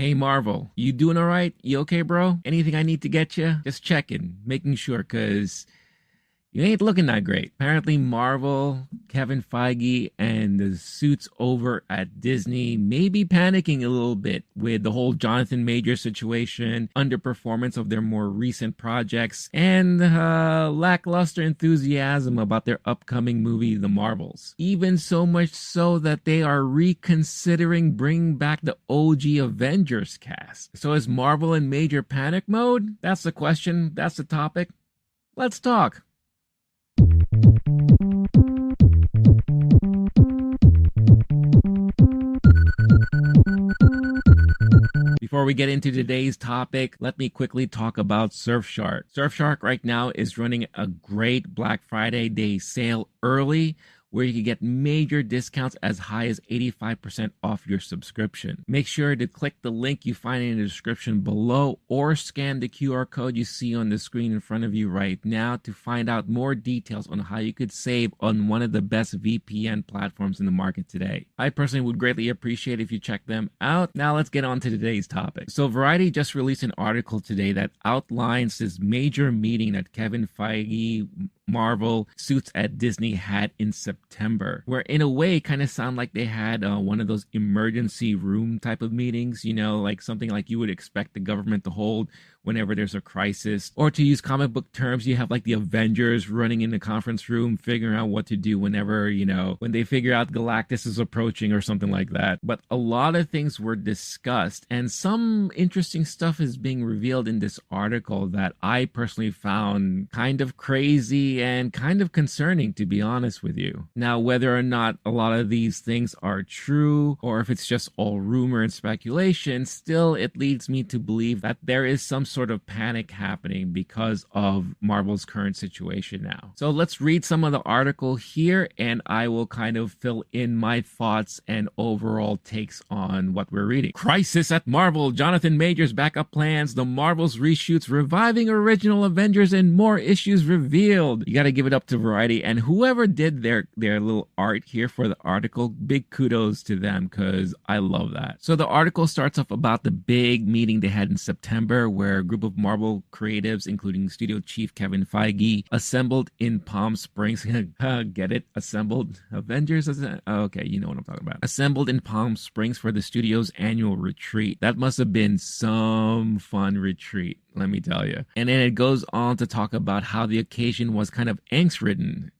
Hey Marvel, you doing all right? You okay, bro? Anything I need to get you? Just checking, making sure, because you ain't looking that great. Apparently, Marvel, Kevin Feige, and the suits over at Disney may be panicking a little bit with the whole Jonathan Majors situation, underperformance of their more recent projects, and lackluster enthusiasm about their upcoming movie, The Marvels. Even so much so that they are reconsidering bringing back the OG Avengers cast. So is Marvel in major panic mode? That's the question. That's the topic. Let's talk. Before we get into today's topic, let me quickly talk about Surfshark. Surfshark right now is running a great Black Friday day sale early, where you can get major discounts as high as 85% off your subscription. Make sure to click the link you find in the description below or scan the QR code you see on the screen in front of you right now to find out more details on how you could save on one of the best VPN platforms in the market today. I personally would greatly appreciate if you check them out. Now let's get on to today's topic. So Variety just released an article today that outlines this major meeting that Kevin Feige, Marvel, suits at Disney had in September, where in a way kind of sound like they had one of those emergency room type of meetings, you know, like something like you would expect the government to hold whenever there's a crisis. Or to use comic book terms, you have like the Avengers running in the conference room, figuring out what to do whenever, you know, when they figure out Galactus is approaching or something like that. But a lot of things were discussed, and some interesting stuff is being revealed in this article that I personally found kind of crazy and kind of concerning, to be honest with you. Now, whether or not a lot of these things are true or if it's just all rumor and speculation, still it leads me to believe that there is some sort of panic happening because of Marvel's current situation now. So let's read some of the article here, and I will kind of fill in my thoughts and overall takes on what we're reading. Crisis at Marvel. Jonathan Majors backup plans. The Marvels Reshoots reviving original Avengers and more issues revealed. You got to give it up to Variety, and whoever did their little art here for the article, big kudos to them, because I love that. So the article starts off about the big meeting they had in September, where a group of Marvel creatives, including studio chief Kevin Feige, assembled in Palm Springs. Get it? Assembled? Avengers? Okay, you know what I'm talking about. Assembled in Palm Springs for the studio's annual retreat. That must have been some fun retreat, let me tell you. And then it goes on to talk about how the occasion was kind of angst-ridden.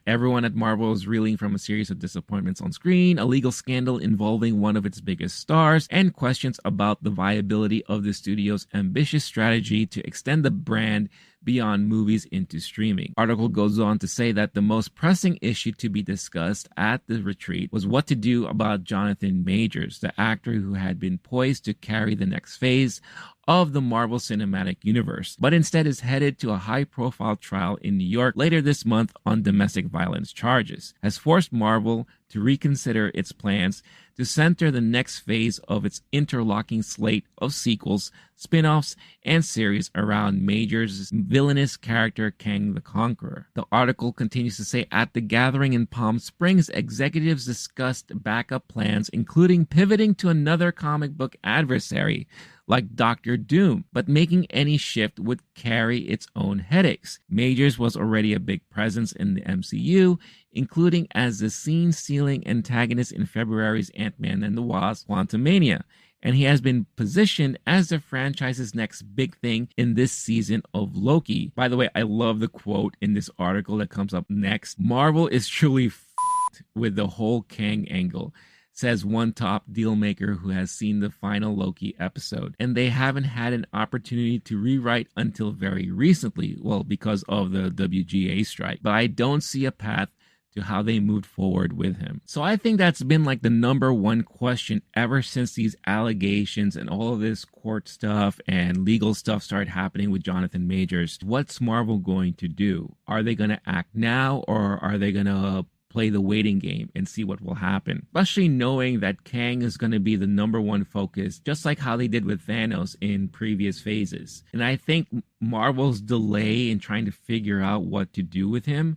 Everyone at Marvel is reeling from a series of disappointments on screen, a legal scandal involving one of its biggest stars, and questions about the viability of the studio's ambitious strategy to extend the brand beyond movies into streaming. Article goes on to say that the most pressing issue to be discussed at the retreat was what to do about Jonathan Majors, the actor who had been poised to carry the next phase of the Marvel Cinematic Universe, but instead is headed to a high-profile trial in New York later this month on domestic violence charges, has forced Marvel to reconsider its plans to center the next phase of its interlocking slate of sequels, spin-offs, and series around Majors' villainous character Kang the Conqueror. The article continues to say at the gathering in Palm Springs, executives discussed backup plans, including pivoting to another comic book adversary, like Doctor Doom, but making any shift would carry its own headaches. Majors was already a big presence in the MCU, including as the scene-stealing antagonist in February's Ant-Man and the Wasp: Quantumania, and he has been positioned as the franchise's next big thing in this season of Loki. By the way, I love the quote in this article that comes up next. Marvel is truly f***ed with the whole Kang angle, says one top deal maker who has seen the final Loki episode, and they haven't had an opportunity to rewrite until very recently, well, because of the WGA strike. But I don't see a path to how they moved forward with him. So I think that's been like the number one question ever since these allegations and all of this court stuff and legal stuff started happening with Jonathan Majors. What's Marvel going to do? Are they going to act now, or are they going to play the waiting game and see what will happen? Especially knowing that Kang is going to be the number one focus, just like how they did with Thanos in previous phases. And I think Marvel's delay in trying to figure out what to do with him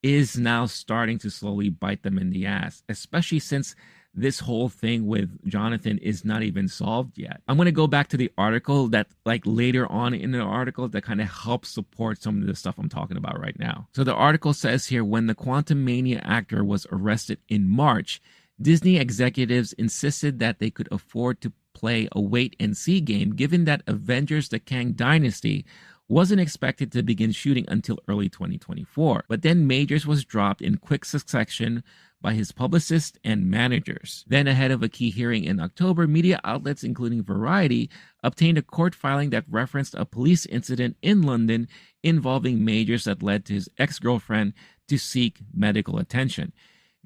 is now starting to slowly bite them in the ass, especially since this whole thing with Jonathan is not even solved yet. I'm going to go back to the article that like later on in the article that kind of helps support some of the stuff I'm talking about right now. So the article says here, when the Quantumania actor was arrested in March, Disney executives insisted that they could afford to play a wait-and-see game, given that Avengers: The Kang Dynasty wasn't expected to begin shooting until early 2024. But then Majors was dropped in quick succession by his publicists and managers. Then, ahead of a key hearing in October, media outlets including Variety obtained a court filing that referenced a police incident in London involving Majors that led to his ex-girlfriend to seek medical attention.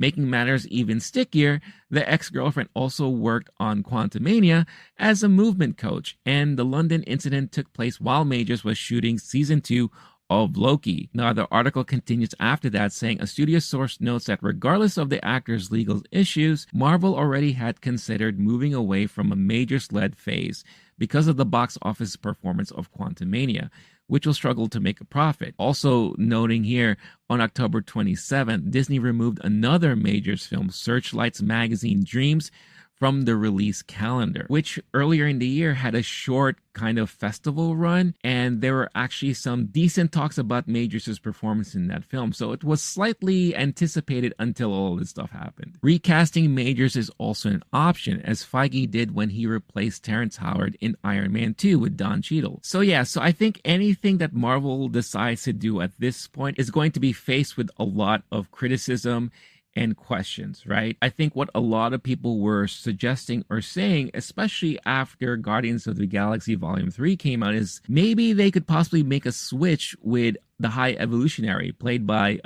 Making matters even stickier, the ex-girlfriend also worked on Quantumania as a movement coach, and the London incident took place while Majors was shooting season 2 of Loki. Now, the article continues after that, saying a studio source notes that regardless of the actor's legal issues, Marvel already had considered moving away from a Majors-led phase because of the box office performance of Quantumania, which will struggle to make a profit. Also noting here, on October 27th, Disney removed another Majors film, Searchlight's magazine Dreams, from the release calendar, which earlier in the year had a short kind of festival run, and there were actually some decent talks about Majors' performance in that film, so it was slightly anticipated until all this stuff happened. Recasting Majors is also an option, as Feige did when he replaced Terrence Howard in Iron Man 2 with Don Cheadle. So I think anything that Marvel decides to do at this point is going to be faced with a lot of criticism and questions, right? I think what a lot of people were suggesting or saying, especially after Guardians of the Galaxy Volume 3 came out, is maybe they could possibly make a switch with the High Evolutionary, played by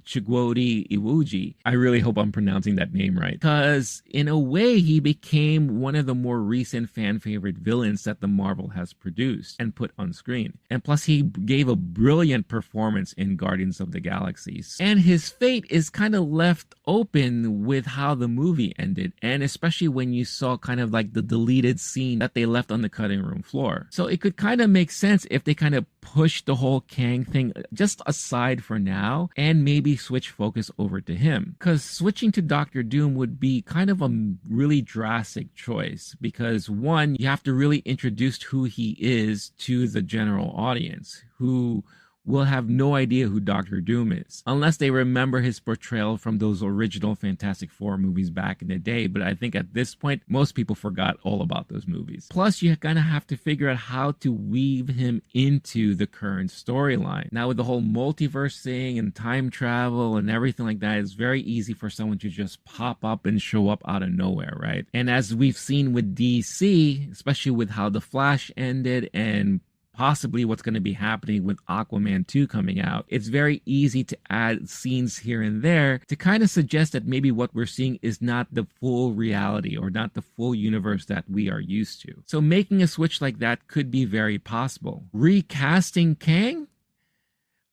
Chukwudi Iwuji. I really hope I'm pronouncing that name right. Because in a way, he became one of the more recent fan favorite villains that the Marvel has produced and put on screen. And plus, he gave a brilliant performance in Guardians of the Galaxy. And his fate is kind of left open with how the movie ended. And especially when you saw kind of like the deleted scene that they left on the cutting room floor. So it could kind of make sense if they kind of push the whole Kang thing just aside for now and maybe switch focus over to him, because switching to Doctor Doom would be kind of a really drastic choice, because one, you have to really introduce who he is to the general audience, who will have no idea who Doctor Doom is, unless they remember his portrayal from those original Fantastic Four movies back in the day. But I think at this point, most people forgot all about those movies. Plus, you kind of have to figure out how to weave him into the current storyline. Now, with the whole multiverse thing and time travel and everything like that, it's very easy for someone to just pop up and show up out of nowhere, right? And as we've seen with DC, especially with how The Flash ended and possibly what's going to be happening with Aquaman 2 coming out, it's very easy to add scenes here and there to kind of suggest that maybe what we're seeing is not the full reality or not the full universe that we are used to. So making a switch like that could be very possible. Recasting Kang?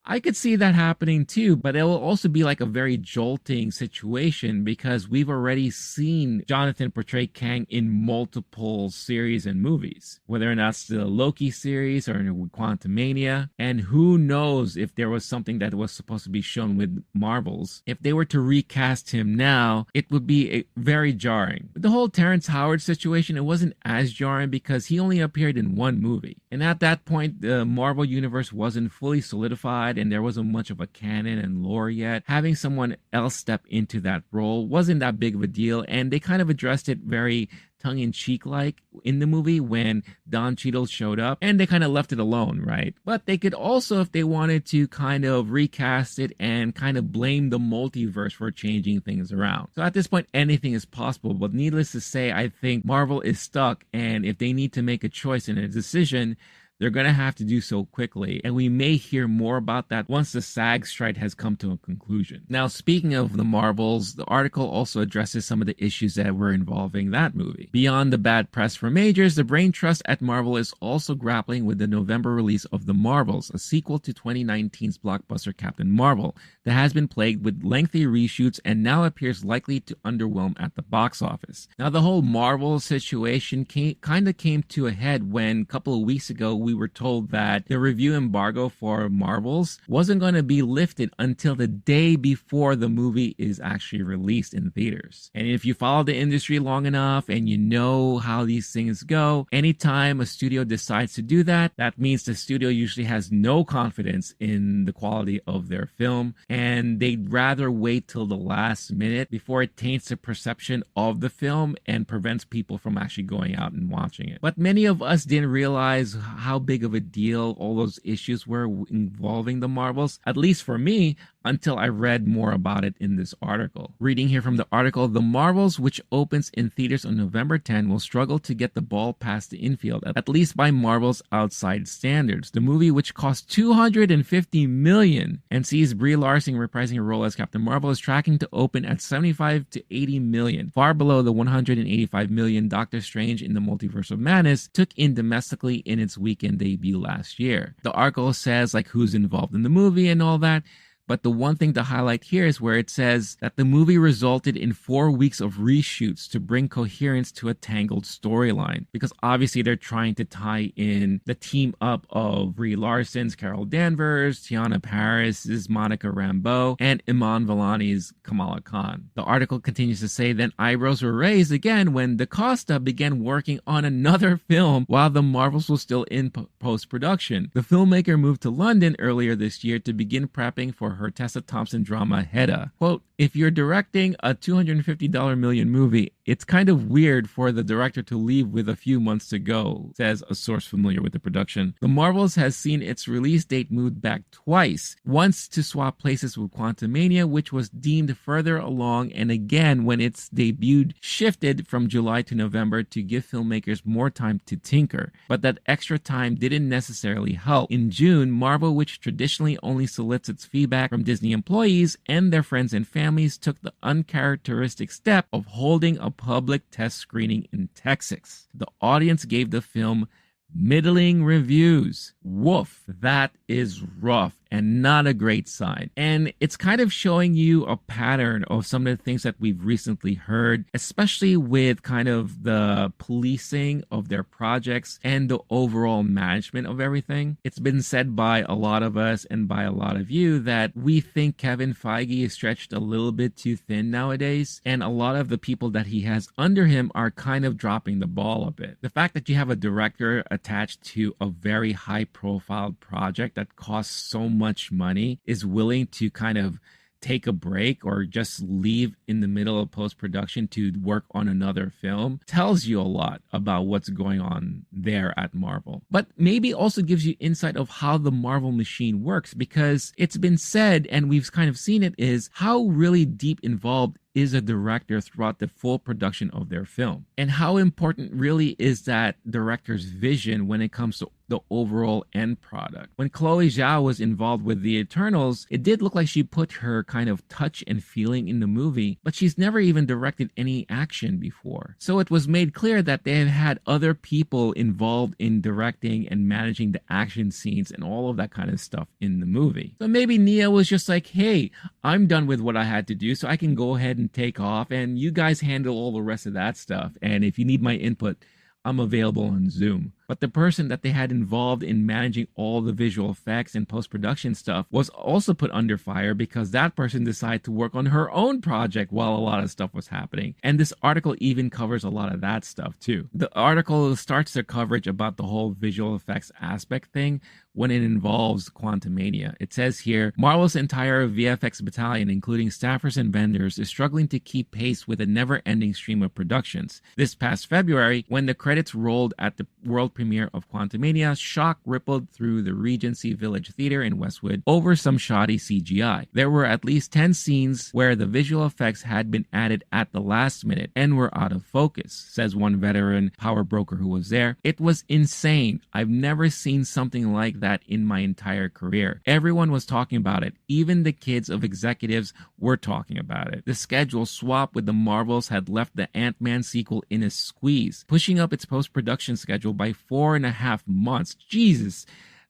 I could see that happening too, but it will also be like a very jolting situation because we've already seen Jonathan portray Kang in multiple series and movies, whether or not it's the Loki series or in Quantumania. And who knows if there was something that was supposed to be shown with Marvels. If they were to recast him now, it would be very jarring. With the whole Terrence Howard situation, it wasn't as jarring because he only appeared in one movie. And at that point, the Marvel Universe wasn't fully solidified and there wasn't much of a canon and lore yet. Having someone else step into that role wasn't that big of a deal, and they kind of addressed it very tongue-in-cheek like in the movie when Don Cheadle showed up, and they kind of left it alone, right? But they could also, if they wanted to, kind of recast it and kind of blame the multiverse for changing things around. So at this point, anything is possible, but needless to say, I think Marvel is stuck, and if they need to make a choice and a decision, they're going to have to do so quickly, and we may hear more about that once the SAG strike has come to a conclusion. Now, speaking of the Marvels, the article also addresses some of the issues that were involving that movie. Beyond the bad press for Majors, the brain trust at Marvel is also grappling with the November release of The Marvels, a sequel to 2019's blockbuster Captain Marvel that has been plagued with lengthy reshoots and now appears likely to underwhelm at the box office. Now, the whole Marvel situation kind of came to a head when a couple of weeks ago we we were told that the review embargo for Marvels wasn't going to be lifted until the day before the movie is actually released in theaters. And if you follow the industry long enough and you know how these things go, anytime a studio decides to do that, that means the studio usually has no confidence in the quality of their film, and they'd rather wait till the last minute before it taints the perception of the film and prevents people from actually going out and watching it. But many of us didn't realize how big of a deal all those issues were involving the Marvels, at least for me, until I read more about it in this article. Reading here from the article, The Marvels, which opens in theaters on November 10, will struggle to get the ball past the infield, at least by Marvel's outside standards. The movie, which cost $250 million and sees Brie Larson reprising her role as Captain Marvel, is tracking to open at $75 to $80 million, far below the $185 million Doctor Strange in the Multiverse of Madness took in domestically in its weekend debut last year. The article says like who's involved in the movie and all that. But the one thing to highlight here is where it says that the movie resulted in 4 weeks of reshoots to bring coherence to a tangled storyline. Because obviously they're trying to tie in the team up of Brie Larson's Carol Danvers, Tiana Paris's Monica Rambeau, and Iman Vellani's Kamala Khan. The article continues to say, then eyebrows were raised again when DaCosta began working on another film while the Marvels was still in post-production. The filmmaker moved to London earlier this year to begin prepping for her Tessa Thompson drama Hedda. Quote, if you're directing a $250 million movie, it's kind of weird for the director to leave with a few months to go, says a source familiar with the production. The Marvels has seen its release date moved back twice, once to swap places with Quantumania, which was deemed further along, and again when its debut shifted from July to November to give filmmakers more time to tinker. But that extra time didn't necessarily help. In June, Marvel, which traditionally only solicits feedback from Disney employees and their friends and families, took the uncharacteristic step of holding a public test screening in Texas. The audience gave the film middling reviews. Woof, that is rough and not a great sign. And it's kind of showing you a pattern of some of the things that we've recently heard, especially with kind of the policing of their projects and the overall management of everything. It's been said by a lot of us and by a lot of you that we think Kevin Feige is stretched a little bit too thin nowadays, and a lot of the people that he has under him are kind of dropping the ball a bit. The fact that you have a director attached to a very high profile project that costs so much money is willing to kind of take a break or just leave in the middle of post-production to work on another film tells you a lot about what's going on there at Marvel. But maybe also gives you insight of how the Marvel machine works, because it's been said, and we've kind of seen it, is how really deep involved is a director throughout the full production of their film, and how important really is that director's vision when it comes to the overall end product. When Chloe Zhao was involved with the Eternals, it did look like she put her kind of touch and feeling in the movie, but she's never even directed any action before. So it was made clear that they have had other people involved in directing and managing the action scenes and all of that kind of stuff in the movie. So maybe Nia was just like, hey, I'm done with what I had to do, so I can go ahead and take off, and you guys handle all the rest of that stuff. And if you need my input, I'm available on Zoom. But the person that they had involved in managing all the visual effects and post-production stuff was also put under fire because that person decided to work on her own project while a lot of stuff was happening. And this article even covers a lot of that stuff too. The article starts their coverage about the whole visual effects aspect thing when it involves Quantumania. It says here, Marvel's entire VFX battalion, including staffers and vendors, is struggling to keep pace with a never-ending stream of productions. This past February, when the credits rolled at the world premiere of Quantumania, shock rippled through the Regency Village Theater in Westwood over some shoddy CGI. There were at least 10 scenes where the visual effects had been added at the last minute and were out of focus, says one veteran power broker who was there. It was insane. I've never seen something like that in my entire career. Everyone was talking about it. Even the kids of executives were talking about it. The schedule swap with the Marvels had left the Ant-Man sequel in a squeeze, pushing up its post-production schedule by 4.5 months. Jesus,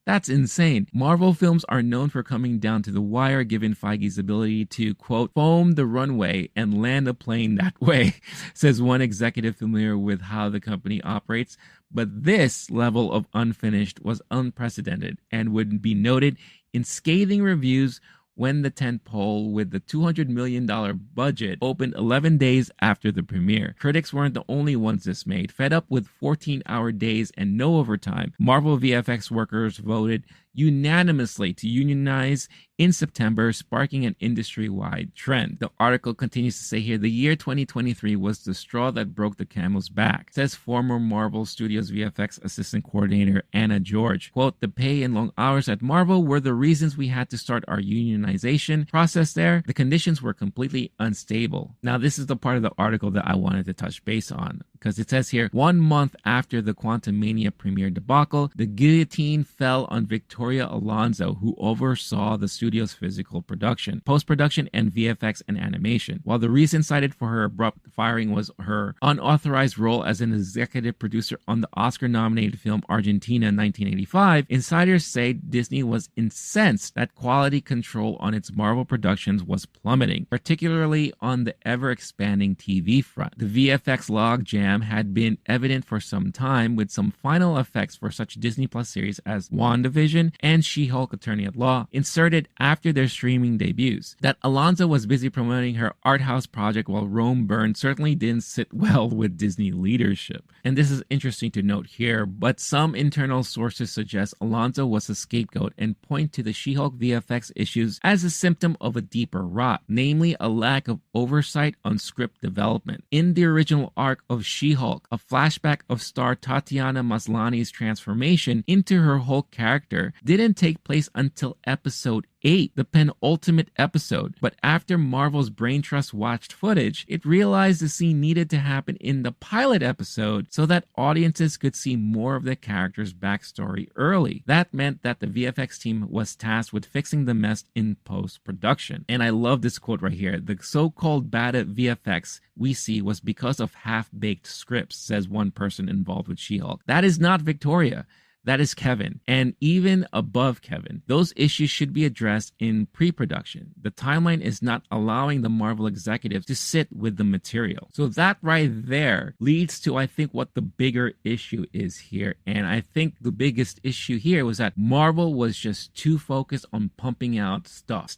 That's insane. Marvel films are known for coming down to the wire, given Feige's ability to, quote, foam the runway and land a plane that way, says one executive familiar with how the company operates. But this level of unfinished was unprecedented and would be noted in scathing reviews when the tentpole with the $200 million budget opened 11 days after the premiere. Critics weren't the only ones dismayed. Fed up with 14-hour days and no overtime, Marvel VFX workers voted unanimously to unionize in September, sparking an industry-wide trend. The article continues to say here, the year 2023 was the straw that broke the camel's back, says former Marvel Studios VFX assistant coordinator Anna George. Quote, the pay and long hours at Marvel were the reasons we had to start our unionization process there. The conditions were completely unstable. Now, this is the part of the article that I wanted to touch base on, because it says here, 1 month after the Quantumania premiere debacle, the guillotine fell on Victoria Alonso, who oversaw the studio's physical production, post-production, and VFX and animation. While the reason cited for her abrupt firing was her unauthorized role as an executive producer on the Oscar-nominated film Argentina 1985, insiders say Disney was incensed that quality control on its Marvel productions was plummeting, particularly on the ever-expanding TV front. The VFX logjam had been evident for some time, with some final effects for such Disney Plus series as WandaVision and She-Hulk Attorney at Law inserted after their streaming debuts. That Alonso was busy promoting her art house project while Rome burned certainly didn't sit well with Disney leadership. And this is interesting to note here, but some internal sources suggest Alonso was a scapegoat and point to the She-Hulk VFX issues as a symptom of a deeper rot, namely a lack of oversight on script development. In the original arc of She-Hulk, a flashback of star Tatiana Maslany's transformation into her Hulk character didn't take place until episode 8, the penultimate episode. But after Marvel's Brain Trust watched footage, it realized the scene needed to happen in the pilot episode so that audiences could see more of the character's backstory early. That meant that the VFX team was tasked with fixing the mess in post-production. And I love this quote right here. The so-called bad at VFX we see was because of half-baked scripts, says one person involved with She-Hulk. That is not Victoria. That is Kevin. And even above Kevin, those issues should be addressed in pre-production. The timeline is not allowing the Marvel executives to sit with the material. So that right there leads to, I think, what the bigger issue is here. And I think the biggest issue here was that Marvel was just too focused on pumping out stuff.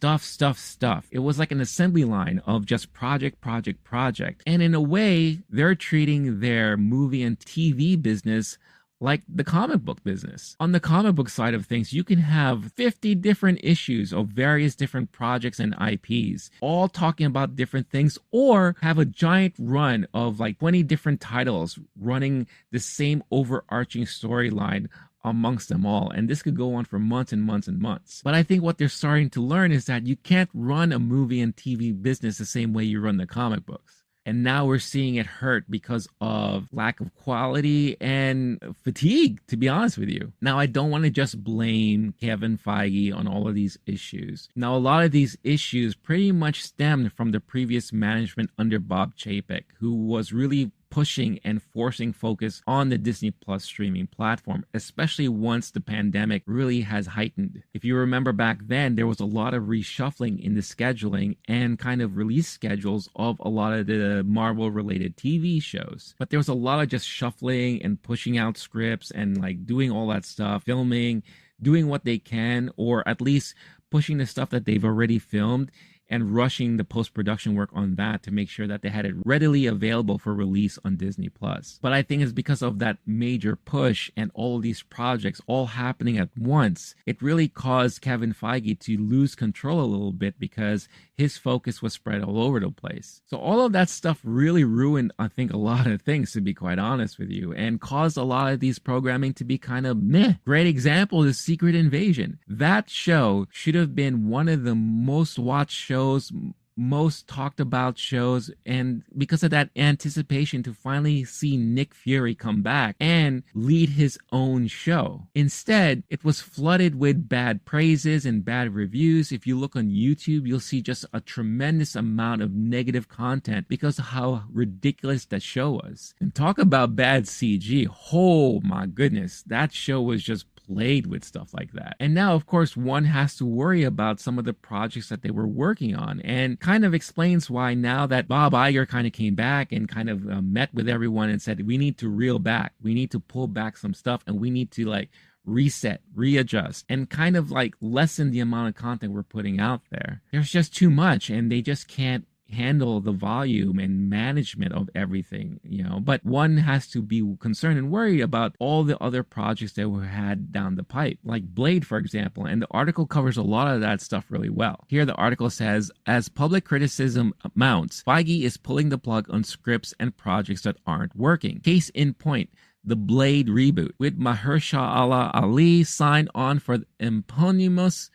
It was like an assembly line of just project. And in a way, they're treating their movie and TV business like the comic book business. On the comic book side of things, you can have 50 different issues of various different projects and IPs, all talking about different things, or have a giant run of like 20 different titles running the same overarching storyline amongst them all. And this could go on for months and months and months. But I think what they're starting to learn is that you can't run a movie and TV business the same way you run the comic books. And now we're seeing it hurt because of lack of quality and fatigue, to be honest with you. Now, I don't want to just blame Kevin Feige on all of these issues. Now, a lot of these issues pretty much stemmed from the previous management under Bob Chapek, who was really pushing and forcing focus on the Disney Plus streaming platform, especially once the pandemic really has heightened. If you remember back then, there was a lot of reshuffling in the scheduling and kind of release schedules of a lot of the Marvel-related TV shows. But there was a lot of just shuffling and pushing out scripts and like doing all that stuff, filming, doing what they can, or at least pushing the stuff that they've already filmed and rushing the post-production work on that to make sure that they had it readily available for release on Disney Plus. But I think it's because of that major push and all of these projects all happening at once, it really caused Kevin Feige to lose control a little bit because his focus was spread all over the place. So all of that stuff really ruined, I think, a lot of things, to be quite honest with you, and caused a lot of these programming to be kind of meh. Great example is Secret Invasion. That show should have been one of the most watched shows, most talked about shows, and because of that anticipation to finally see Nick Fury come back and lead his own show. Instead, it was flooded with bad praises and bad reviews. If you look on YouTube, you'll see just a tremendous amount of negative content because of how ridiculous that show was. And talk about bad CG. Oh my goodness, that show was just played with stuff like that. And now, of course, one has to worry about some of the projects that they were working on, and kind of explains why now that Bob Iger kind of came back and kind of met with everyone and said, we need to reel back, we need to pull back some stuff, and we need to like reset, readjust, and kind of like lessen the amount of content we're putting out there. There's just too much, and they just can't handle the volume and management of everything, but one has to be concerned and worried about all the other projects that were had down the pipe, like Blade, for example, and the article covers a lot of that stuff really well. Here the article says, as public criticism mounts, Feige is pulling the plug on scripts and projects that aren't working. Case in point, the Blade reboot, with Mahershala Ali signed on for the eponymous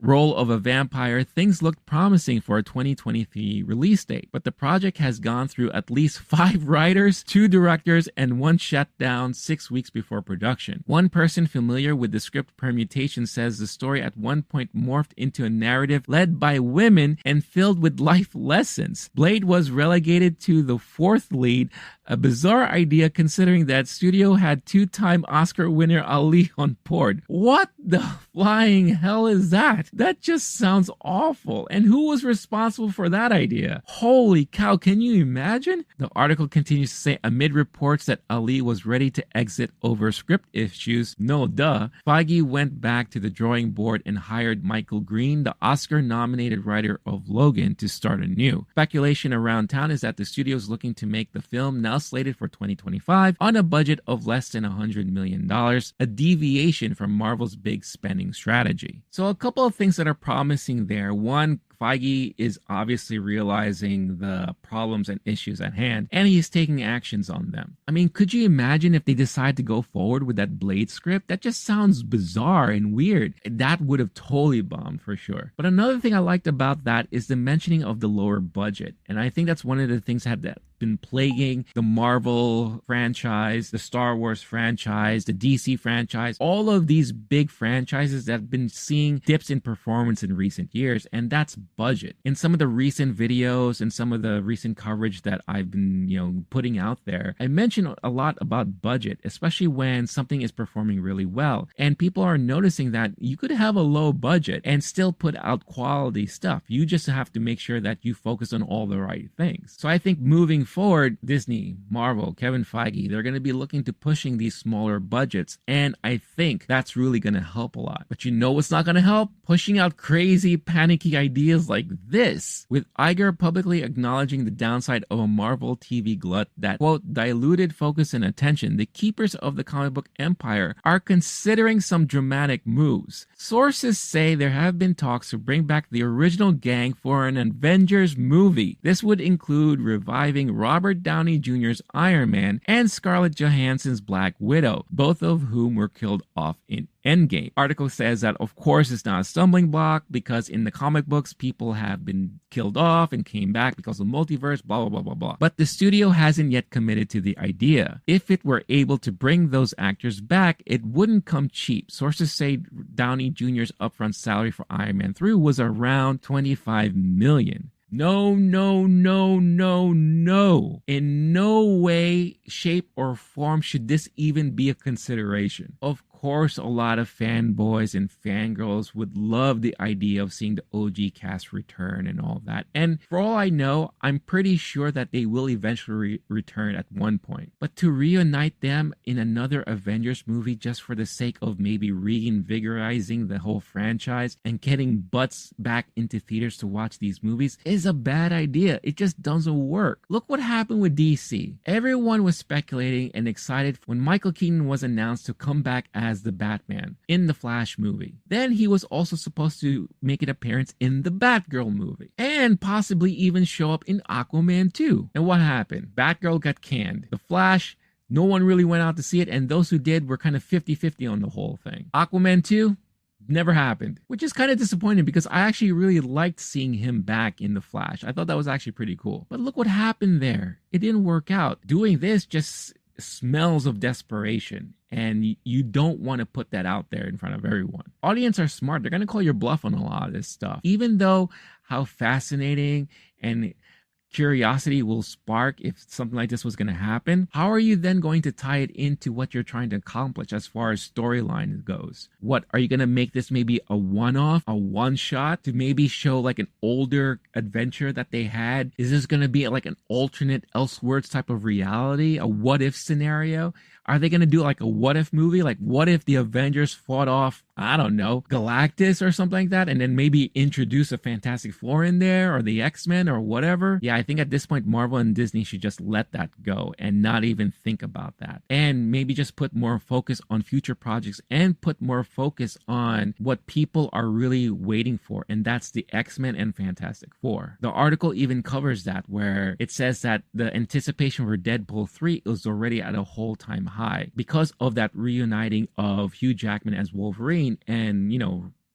role of a vampire. Things looked promising for a 2023 release date, but the project has gone through at least 5 writers, 2 directors, and 1 shutdown 6 weeks before production. One person familiar with the script permutation says the story at one point morphed into a narrative led by women and filled with life lessons. Blade was relegated to the 4th lead, a bizarre idea considering that studio had 2-time Oscar winner Ali on board. What the flying hell is that? That just sounds awful. And who was responsible for that idea? Holy cow, can you imagine? The article continues to say, amid reports that Ali was ready to exit over script issues, Feige went back to the drawing board and hired Michael Green, the Oscar-nominated writer of Logan, to start anew. Speculation around town is that the studio is looking to make the film, now slated for 2025, on a budget of less than $100 million, a deviation from Marvel's big spending strategy. So a couple of things that are promising there. One, Feige is obviously realizing the problems and issues at hand, and he's taking actions on them. I mean, could you imagine if they decide to go forward with that Blade script? That just sounds bizarre and weird. That would have totally bombed for sure. But another thing I liked about that is the mentioning of the lower budget. And I think that's one of the things that been plaguing the Marvel franchise, the Star Wars franchise, the DC franchise, all of these big franchises that have been seeing dips in performance in recent years, and that's budget. In some of the recent videos and some of the recent coverage that I've been, putting out there, I mention a lot about budget, especially when something is performing really well. And people are noticing that you could have a low budget and still put out quality stuff. You just have to make sure that you focus on all the right things. So I think moving forward, Disney, Marvel, Kevin Feige, they're going to be looking to pushing these smaller budgets. And I think that's really going to help a lot. But you know what's not going to help? Pushing out crazy, panicky ideas like this, with Iger publicly acknowledging the downside of a Marvel TV glut that, quote, diluted focus and attention. The keepers of the comic book empire are considering some dramatic moves. Sources say there have been talks to bring back the original gang for an Avengers movie. This would include reviving Robert Downey Jr.'s Iron Man and Scarlett Johansson's Black Widow, both of whom were killed off in Endgame. Article says that, of course, it's not a stumbling block because in the comic books, people have been killed off and came back because of multiverse, blah, blah, blah, blah, blah. But the studio hasn't yet committed to the idea. If it were able to bring those actors back, it wouldn't come cheap. Sources say Downey Jr.'s upfront salary for Iron Man 3 was around $25 million. No, no, no, no, no. In no way, shape, or form should this even be a consideration. Of course, a lot of fanboys and fangirls would love the idea of seeing the OG cast return and all that. And for all I know, I'm pretty sure that they will eventually return at one point. But to reunite them in another Avengers movie just for the sake of maybe reinvigorizing the whole franchise and getting butts back into theaters to watch these movies is a bad idea. It just doesn't work. Look what happened with DC. Everyone was speculating and excited when Michael Keaton was announced to come back as the Batman in the Flash movie. Then he was also supposed to make an appearance in the Batgirl movie and possibly even show up in Aquaman 2. And what happened? Batgirl got canned. The Flash, no one really went out to see it, and those who did were kind of 50-50 on the whole thing. Aquaman 2 never happened, which is kind of disappointing because I actually really liked seeing him back in the Flash. I thought that was actually pretty cool. But look what happened there. It didn't work out. Doing this just smells of desperation, and you don't want to put that out there in front of everyone. Audience are smart. They're going to call your bluff on a lot of this stuff, even though how fascinating and curiosity will spark if something like this was going to happen, how are you then going to tie it into what you're trying to accomplish as far as storyline goes? What are you going to make this maybe a one-off, a one-shot to maybe show like an older adventure that they had? Is this going to be like an alternate Elseworlds type of reality, a what-if scenario? Are they going to do like a what-if movie? Like, what if the Avengers fought off, I don't know, Galactus or something like that, and then maybe introduce a Fantastic Four in there, or the X-Men or whatever? Yeah, I think at this point, Marvel and Disney should just let that go and not even think about that. And maybe just put more focus on future projects and put more focus on what people are really waiting for, and that's the X-Men and Fantastic Four. The article even covers that, where it says that the anticipation for Deadpool 3 is already at a whole-time high because of that reuniting of Hugh Jackman as Wolverine and,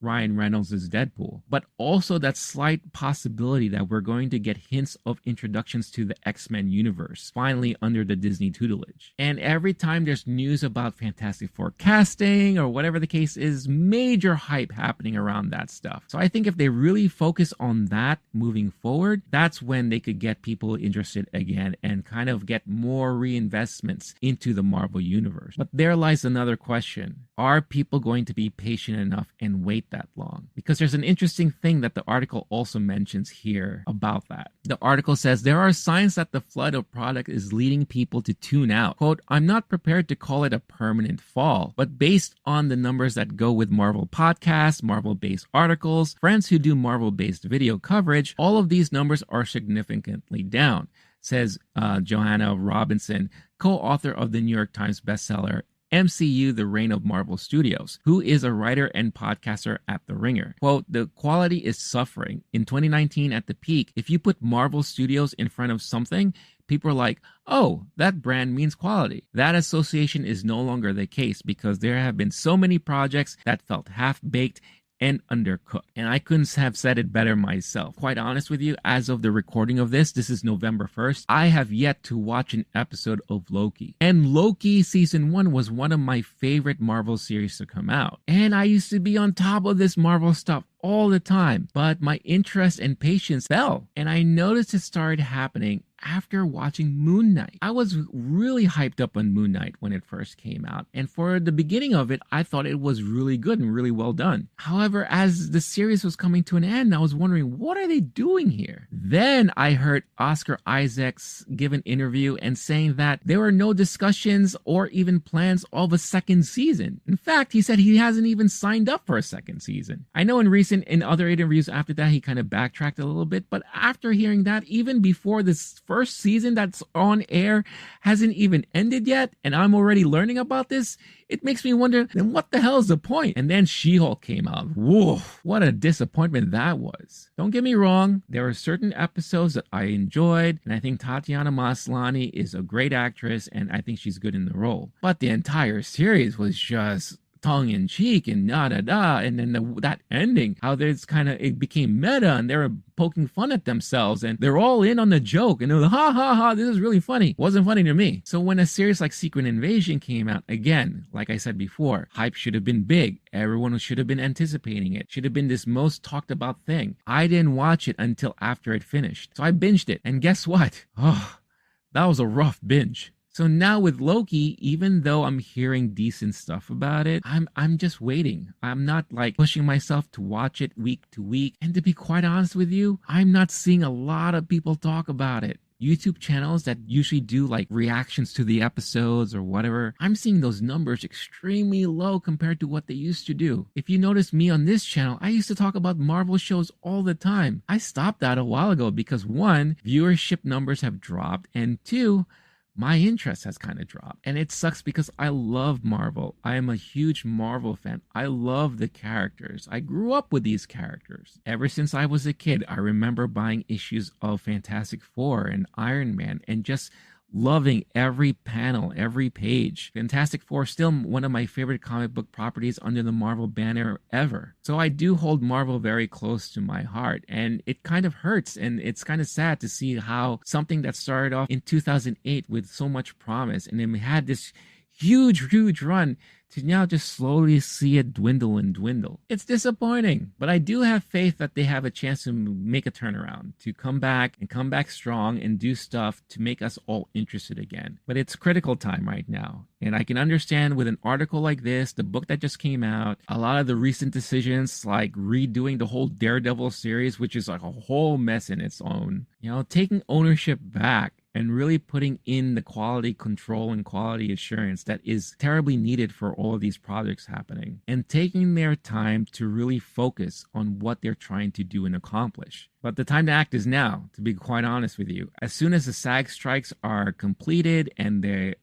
Ryan Reynolds as Deadpool, but also that slight possibility that we're going to get hints of introductions to the X-Men universe, finally under the Disney tutelage. And every time there's news about Fantastic Four casting or whatever the case is, major hype happening around that stuff. So I think if they really focus on that moving forward, that's when they could get people interested again and kind of get more reinvestments into the Marvel universe. But there lies another question. Are people going to be patient enough and wait that long? Because there's an interesting thing that the article also mentions here about that. The article says there are signs that the flood of product is leading people to tune out. Quote, I'm not prepared to call it a permanent fall, but based on the numbers that go with Marvel podcasts, Marvel-based articles, friends who do Marvel-based video coverage, all of these numbers are significantly down, says Joanna Robinson, co-author of the New York Times bestseller MCU, The Reign of Marvel Studios, who is a writer and podcaster at The Ringer. Quote, the quality is suffering. In 2019 at the peak, if you put Marvel Studios in front of something, people are like, oh, that brand means quality. That association is no longer the case because there have been so many projects that felt half-baked and undercooked. And I couldn't have said it better myself. Quite honest with you, as of the recording of this is November 1st, I have yet to watch an episode of Loki. And Loki season 1 was one of my favorite Marvel series to come out. And I used to be on top of this Marvel stuff all the time, but my interest and patience fell. And I noticed it started happening after watching Moon Knight. I was really hyped up on Moon Knight when it first came out, and for the beginning of it, I thought it was really good and really well done. However, as the series was coming to an end, I was wondering, what are they doing here? Then I heard Oscar Isaacs give an interview and saying that there were no discussions or even plans of a second season. In fact, he said he hasn't even signed up for a second season. I know in other interviews after that, he kind of backtracked a little bit, but after hearing that, even before this first season that's on air hasn't even ended yet, and I'm already learning about this, it makes me wonder, then what the hell is the point? And then She-Hulk came out. Whoa, what a disappointment that was. Don't get me wrong, there are certain episodes that I enjoyed, and I think Tatiana Maslany is a great actress, and I think she's good in the role. But the entire series was just tongue-in-cheek and da-da-da, and then that ending, how there's it became meta, and they were poking fun at themselves, and they're all in on the joke, and they're like, ha ha ha, this is really funny. Wasn't funny to me. So when a series like Secret Invasion came out, again, like I said before, hype should have been big. Everyone should have been anticipating it. Should have been this most talked about thing. I didn't watch it until after it finished. So I binged it, and guess what? Oh, that was a rough binge. So now with Loki, even though I'm hearing decent stuff about it, I'm just waiting. I'm not pushing myself to watch it week to week. And to be quite honest with you, I'm not seeing a lot of people talk about it. YouTube channels that usually do reactions to the episodes or whatever, I'm seeing those numbers extremely low compared to what they used to do. If you notice me on this channel, I used to talk about Marvel shows all the time. I stopped that a while ago because 1, viewership numbers have dropped, and 2, my interest has kind of dropped. And it sucks because I love Marvel. I am a huge Marvel fan. I love the characters. I grew up with these characters. Ever since I was a kid, I remember buying issues of Fantastic Four and Iron Man and just loving every panel, every page. Fantastic Four is still one of my favorite comic book properties under the Marvel banner ever. So I do hold Marvel very close to my heart, and it kind of hurts, and it's kind of sad to see how something that started off in 2008 with so much promise, and then we had this huge run to now just slowly see it dwindle and dwindle. It's disappointing, but I do have faith that they have a chance to make a turnaround, to come back and come back strong and do stuff to make us all interested again. But it's critical time right now. And I can understand with an article like this, the book that just came out, a lot of the recent decisions like redoing the whole Daredevil series, which is like a whole mess in its own, taking ownership back and really putting in the quality control and quality assurance that is terribly needed for all of these projects happening, and taking their time to really focus on what they're trying to do and accomplish. But the time to act is now, to be quite honest with you. As soon as the SAG strikes are completed and they're,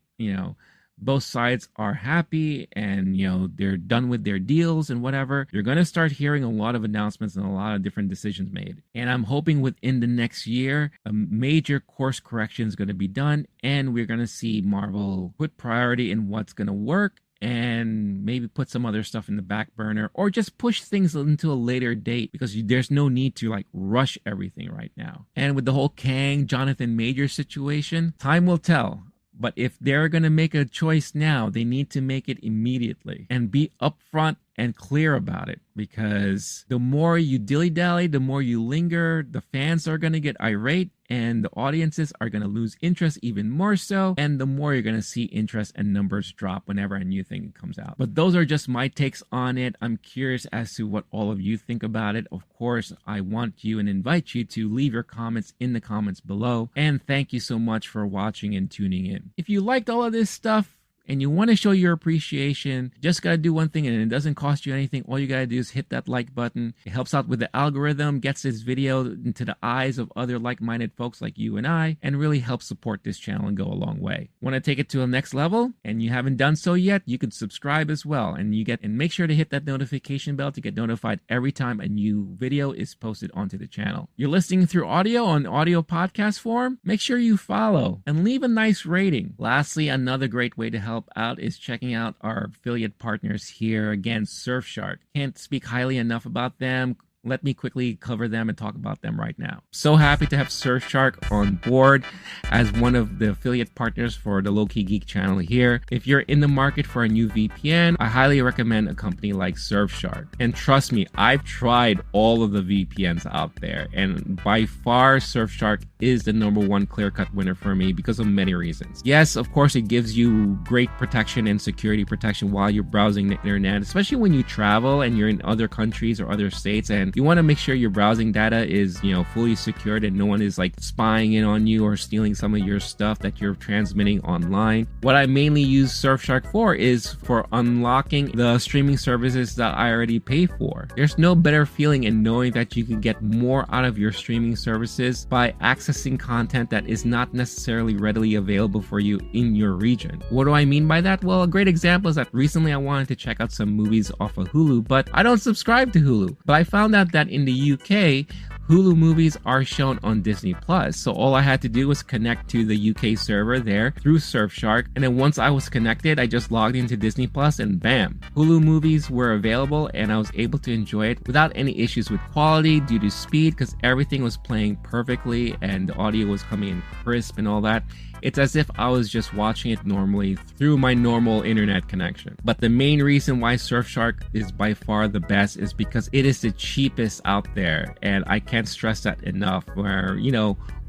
both sides are happy and they're done with their deals and whatever, you're going to start hearing a lot of announcements and a lot of different decisions made. And I'm hoping within the next year a major course correction is going to be done, and we're going to see Marvel put priority in what's going to work and maybe put some other stuff in the back burner, or just push things into a later date, because there's no need to like rush everything right now. And with the whole Kang Jonathan Majors situation, time will tell. But if they're going to make a choice now, they need to make it immediately and be upfront and clear about it, because the more you dilly-dally, the more you linger, the fans are going to get irate and the audiences are going to lose interest even more so, and the more you're going to see interest and numbers drop whenever a new thing comes out. But those are just my takes on it. I'm curious as to what all of you think about it. Of course, I want you and invite you to leave your comments in the comments below, and thank you so much for watching and tuning in. If you liked all of this stuff, and you want to show your appreciation, you just got to do one thing, and it doesn't cost you anything. All you got to do is hit that like button. It helps out with the algorithm, gets this video into the eyes of other like-minded folks like you and I, and really helps support this channel and go a long way. Want to take it to the next level, and you haven't done so yet, you can subscribe as well, and make sure to hit that notification bell to get notified every time a new video is posted onto the channel. You're listening through audio on audio podcast form? Make sure you follow and leave a nice rating. Lastly, another great way to help out is checking out our affiliate partners here. Again, Surfshark. Can't speak highly enough about them. Let me quickly cover them and talk about them right now. So happy to have Surfshark on board as one of the affiliate partners for the Lowkey Geek channel here. If you're in the market for a new VPN, I highly recommend a company like Surfshark. And trust me, I've tried all of the VPNs out there, and by far Surfshark is the #1 clear-cut winner for me because of many reasons. Yes, of course, it gives you great protection and security protection while you're browsing the internet, especially when you travel and you're in other countries or other states, and you want to make sure your browsing data is, fully secured and no one is like spying in on you or stealing some of your stuff that you're transmitting online. What I mainly use Surfshark for is for unlocking the streaming services that I already pay for. There's no better feeling in knowing that you can get more out of your streaming services by accessing content that is not necessarily readily available for you in your region. What do I mean by that? Well, a great example is that recently I wanted to check out some movies off of Hulu, but I don't subscribe to Hulu. But I found out that in the UK, Hulu movies are shown on Disney Plus. So all I had to do was connect to the UK server there through Surfshark. And then once I was connected, I just logged into Disney Plus and bam, Hulu movies were available, and I was able to enjoy it without any issues with quality due to speed, because everything was playing perfectly and the audio was coming in crisp and all that. It's as if I was just watching it normally through my normal internet connection. But the main reason why Surfshark is by far the best is because it is the cheapest out there. And I can't stress that enough, where,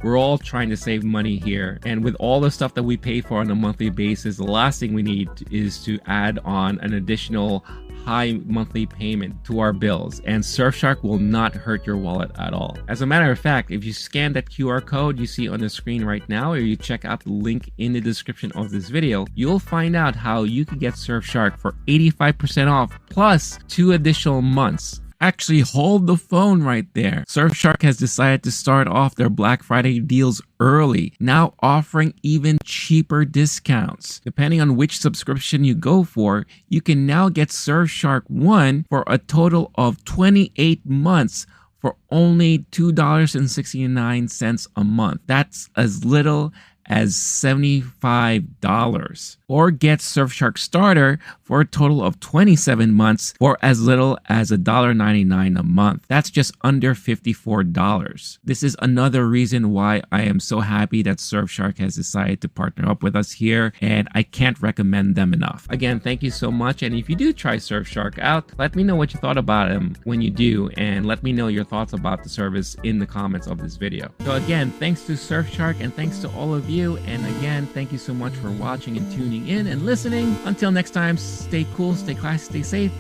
we're all trying to save money here. And with all the stuff that we pay for on a monthly basis, the last thing we need is to add on an additional high monthly payment to our bills, and Surfshark will not hurt your wallet at all. As a matter of fact, if you scan that QR code you see on the screen right now, or you check out the link in the description of this video, you'll find out how you can get Surfshark for 85% off plus 2 additional months. Actually, hold the phone right there. Surfshark has decided to start off their Black Friday deals early, now offering even cheaper discounts. Depending on which subscription you go for, you can now get Surfshark One for a total of 28 months for only $2.69 a month. That's as little as $75. Or get Surfshark Starter for a total of 27 months for as little as $1.99 a month. That's just under $54. This is another reason why I am so happy that Surfshark has decided to partner up with us here, and I can't recommend them enough. Again, thank you so much, and if you do try Surfshark out, let me know what you thought about them when you do, and let me know your thoughts about the service in the comments of this video. So again, thanks to Surfshark, and thanks to all of you, and again, thank you so much for watching and tuning in and listening. Until next time, stay cool, stay classy, stay safe.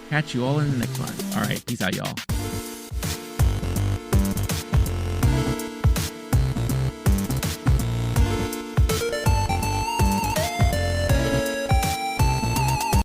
Catch you all in the next one. All right, peace out, y'all.